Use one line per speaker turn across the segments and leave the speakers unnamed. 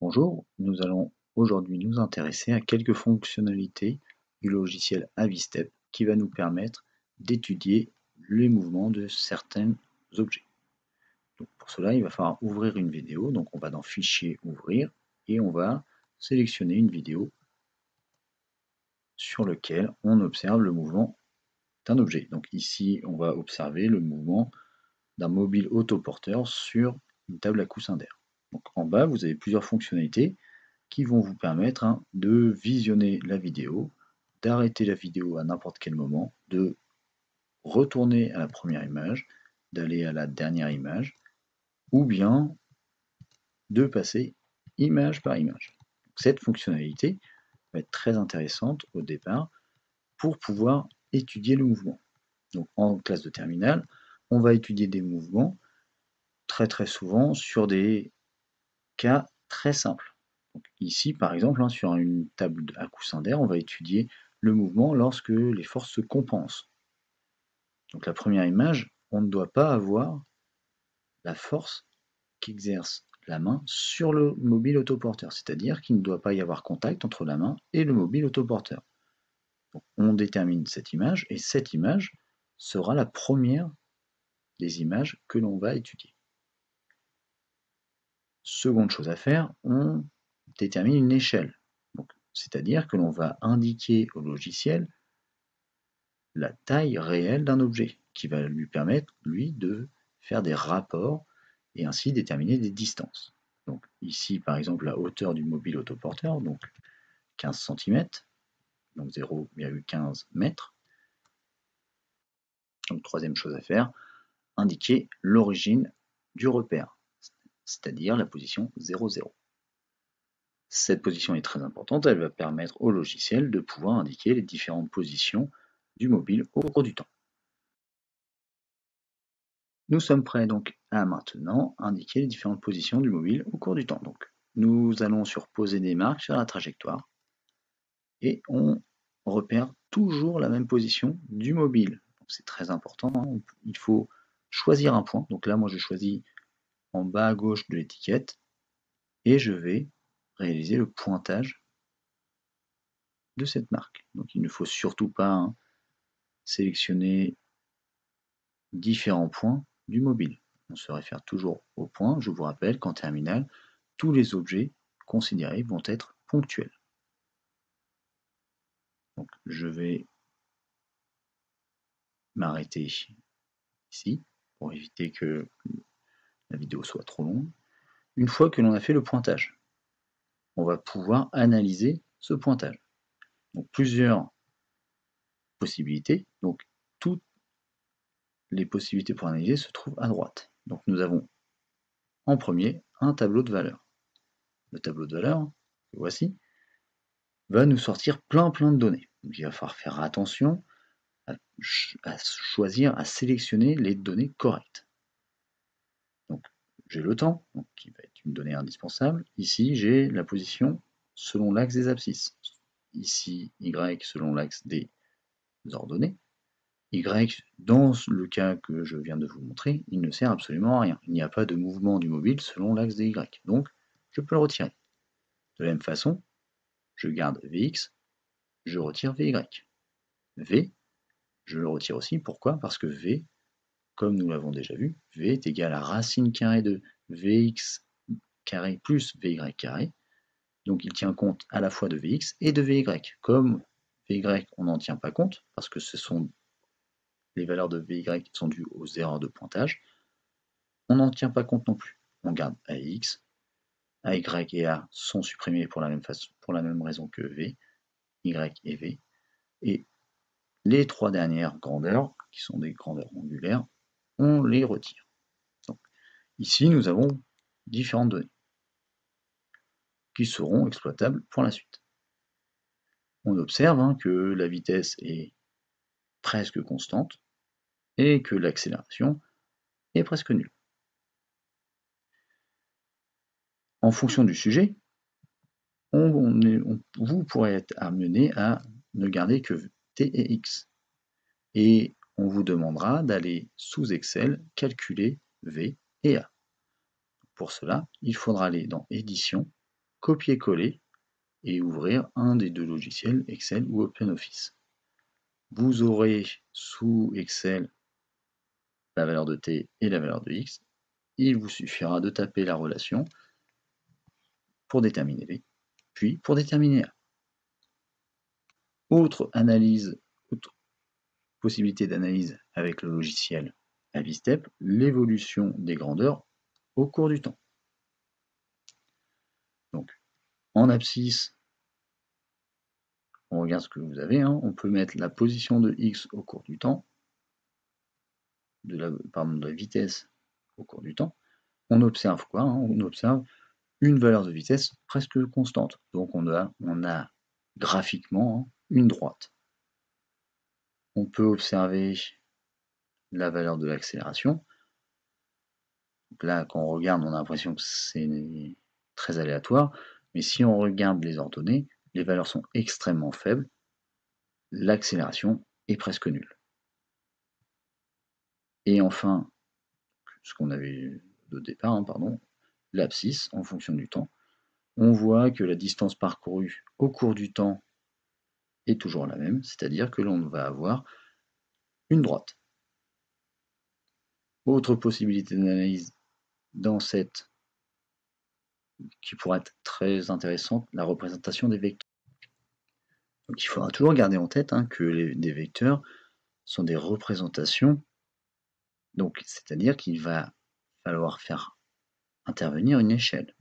Bonjour, nous allons aujourd'hui nous intéresser à quelques fonctionnalités du logiciel Avistep qui va nous permettre d'étudier les mouvements de certains objets. Donc pour cela, il va falloir ouvrir une vidéo. Donc on va dans Fichier, Ouvrir, et on va sélectionner une vidéo sur laquelle on observe le mouvement d'un objet. Donc ici, on va observer le mouvement d'un mobile autoporteur sur une table à coussin d'air. Donc en bas, vous avez plusieurs fonctionnalités qui vont vous permettre de visionner la vidéo, d'arrêter la vidéo à n'importe quel moment, de retourner à la première image, d'aller à la dernière image, ou bien de passer image par image. Cette fonctionnalité va être très intéressante au départ pour pouvoir étudier le mouvement. Donc en classe de terminale, on va étudier des mouvements très souvent sur des cas très simples. Donc ici, par exemple, sur une table à coussin d'air, on va étudier le mouvement lorsque les forces se compensent. Donc la première image, on ne doit pas avoir la force qu'exerce la main sur le mobile autoporteur, c'est-à-dire qu'il ne doit pas y avoir contact entre la main et le mobile autoporteur. Donc on détermine cette image, et cette image sera la première des images que l'on va étudier. Seconde chose à faire, on détermine une échelle. C'est-à-dire que l'on va indiquer au logiciel la taille réelle d'un objet, qui va lui permettre, lui, de faire des rapports et ainsi déterminer des distances. Donc ici, par exemple, la hauteur du mobile autoporteur, donc 15 cm, donc 0,15 mètres. Donc troisième chose à faire, indiquer l'origine du repère, c'est-à-dire la position 0, 0. Cette position est très importante, elle va permettre au logiciel de pouvoir indiquer les différentes positions du mobile au cours du temps. Nous sommes prêts donc à maintenant indiquer les différentes positions du mobile au cours du temps. Donc, nous allons sur poser des marques sur la trajectoire et on repère toujours la même position du mobile. C'est très important, il faut choisir un point. Donc là, moi je choisis en bas à gauche de l'étiquette et je vais réaliser le pointage de cette marque. Donc il ne faut surtout pas sélectionner différents points du mobile. On se réfère toujours au point. Je vous rappelle qu'en terminale, tous les objets considérés vont être ponctuels. Donc je vais m'arrêter ici pour éviter que la vidéo soit trop longue. Une fois que l'on a fait le pointage, on va pouvoir analyser ce pointage. Donc plusieurs possibilités. Donc toutes les possibilités pour analyser se trouvent à droite. Donc nous avons en premier un tableau de valeurs. Le tableau de valeurs, que voici, va nous sortir plein de données. Donc il va falloir faire attention à choisir, à sélectionner les données correctes. Donc j'ai le temps, donc, qui va être une donnée indispensable. Ici j'ai la position selon l'axe des abscisses. Ici Y selon l'axe des ordonnées. Y, dans le cas que je viens de vous montrer, il ne sert absolument à rien. Il n'y a pas de mouvement du mobile selon l'axe des Y. Donc je peux le retirer. De la même façon, je garde Vx, je retire Vy. V, je le retire aussi. Pourquoi? Parce que V, comme nous l'avons déjà vu, V est égal à racine carrée de Vx carré plus Vy carré. Donc il tient compte à la fois de Vx et de Vy. Comme Vy, on n'en tient pas compte, parce que ce sont les valeurs de Vy qui sont dues aux erreurs de pointage, on n'en tient pas compte non plus. On garde AX, AY et A sont supprimés pour la même raison que V, Y et V, et les trois dernières grandeurs, qui sont des grandeurs angulaires, on les retire. Donc, ici, nous avons différentes données qui seront exploitables pour la suite. On observe que la vitesse est presque constante et que l'accélération est presque nulle. En fonction du sujet, vous pourrez être amené à ne garder que t et x. Et on vous demandera d'aller sous Excel calculer v et a. Pour cela, il faudra aller dans Édition, copier-coller et ouvrir un des deux logiciels, Excel ou OpenOffice. Vous aurez sous Excel la valeur de t et la valeur de x. Il vous suffira de taper la relation pour déterminer v, puis pour déterminer a. Autre possibilité d'analyse avec le logiciel AviStep, l'évolution des grandeurs au cours du temps. Donc, en abscisse, on regarde ce que vous avez, hein. On peut mettre la position de x au cours du temps, de la vitesse au cours du temps. On observe quoi, hein? On observe une valeur de vitesse presque constante. Donc on a graphiquement, hein, une droite. On peut observer la valeur de l'accélération. Là, quand on regarde, on a l'impression que c'est très aléatoire, mais si on regarde les ordonnées, les valeurs sont extrêmement faibles, l'accélération est presque nulle. Et enfin, ce qu'on avait de départ, hein, pardon, l'abscisse en fonction du temps. On voit que la distance parcourue au cours du temps est toujours la même, c'est-à-dire que l'on va avoir une droite. Autre possibilité d'analyse dans cette qui pourrait être très intéressante, la représentation des vecteurs. Donc il faudra toujours garder en tête, hein, que des vecteurs sont des représentations, donc c'est-à-dire qu'il va falloir faire intervenir une échelle.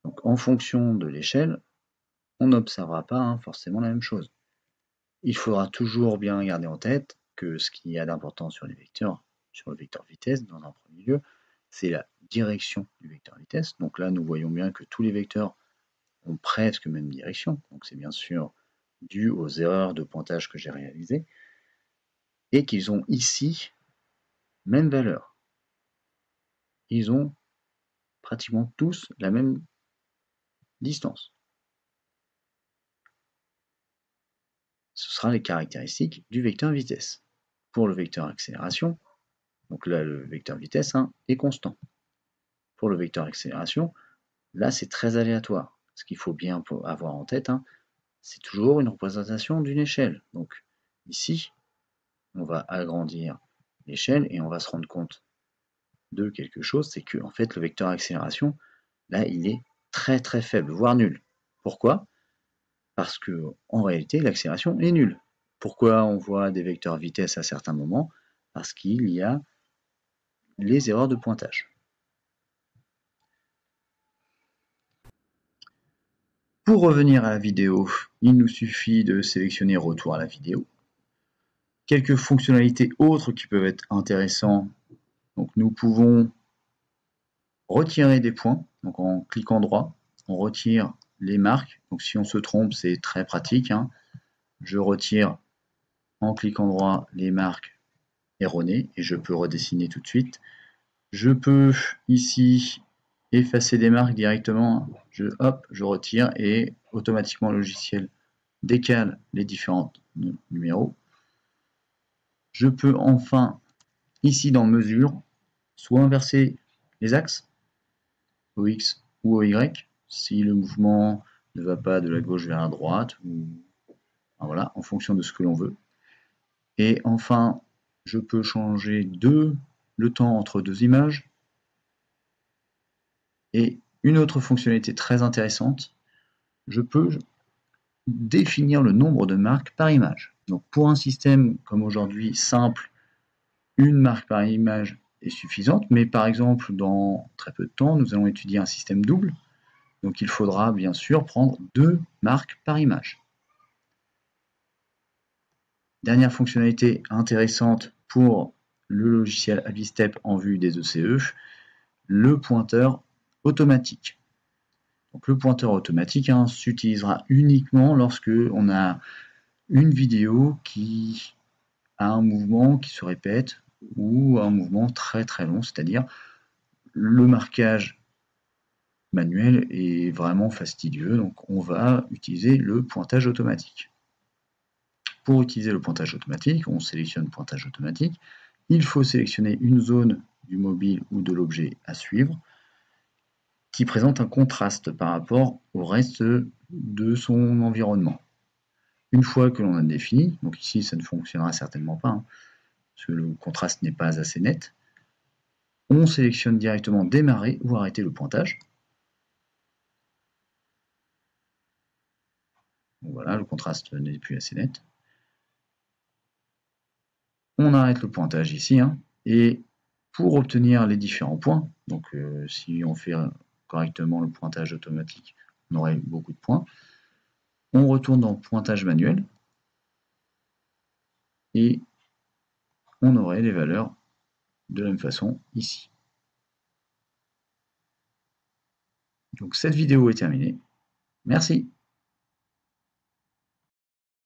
Donc en fonction de l'échelle, on n'observera pas, hein, forcément la même chose. Il faudra toujours bien garder en tête que ce qu'il y a d'important sur les vecteurs, sur le vecteur vitesse dans un premier lieu, c'est la direction du vecteur vitesse. Donc là, nous voyons bien que tous les vecteurs ont presque même direction. Donc c'est bien sûr dû aux erreurs de pointage que j'ai réalisées, et qu'ils ont ici même valeur. Ils ont pratiquement tous la même distance. Ce sera les caractéristiques du vecteur vitesse. Pour le vecteur accélération, donc là le vecteur vitesse, hein, est constant. Pour le vecteur accélération, là c'est très aléatoire. Ce qu'il faut bien avoir en tête, hein, c'est toujours une représentation d'une échelle. Donc ici, on va agrandir l'échelle et on va se rendre compte de quelque chose, c'est que en fait le vecteur accélération, là il est très très faible, voire nul. Pourquoi? Parce que en réalité l'accélération est nulle. Pourquoi on voit des vecteurs vitesse à certains moments? Parce qu'il y a les erreurs de pointage. Pour revenir à la vidéo, il nous suffit de sélectionner retour à la vidéo. Quelques fonctionnalités autres qui peuvent être intéressantes. Donc nous pouvons retirer des points. Donc en cliquant droit, on retire les marques. Donc si on se trompe, c'est très pratique, hein. Je retire en cliquant droit les marques erronées et je peux redessiner tout de suite. Je peux ici effacer des marques directement. Je retire et automatiquement le logiciel décale les différents numéros. Je peux enfin, ici dans mesure, soit inverser les axes, au X ou au Y, si le mouvement ne va pas de la gauche vers la droite, ou voilà, en fonction de ce que l'on veut. Et enfin, je peux changer le temps entre deux images. Et une autre fonctionnalité très intéressante, je peux définir le nombre de marques par image. Donc pour un système comme aujourd'hui simple, une marque par image est suffisante, mais par exemple dans très peu de temps, nous allons étudier un système double, donc il faudra bien sûr prendre 2 marques par image. Dernière fonctionnalité intéressante pour le logiciel AviStep en vue des ECE, le pointeur automatique. Donc le pointeur automatique, hein, s'utilisera uniquement lorsque on a une vidéo qui a un mouvement qui se répète ou un mouvement très très long, c'est-à-dire le marquage manuel est vraiment fastidieux, donc on va utiliser le pointage automatique. Pour utiliser le pointage automatique, on sélectionne pointage automatique. Il faut sélectionner une zone du mobile ou de l'objet à suivre. qui présente un contraste par rapport au reste de son environnement. Une fois que l'on a défini, donc ici ça ne fonctionnera certainement pas, hein, parce que le contraste n'est pas assez net, on sélectionne directement démarrer ou arrêter le pointage. Donc voilà, le contraste n'est plus assez net. On arrête le pointage ici, hein, et pour obtenir les différents points, donc si on fait correctement le pointage automatique, on aurait beaucoup de points. On retourne dans pointage manuel et on aurait les valeurs de la même façon ici. Donc cette vidéo est terminée. Merci.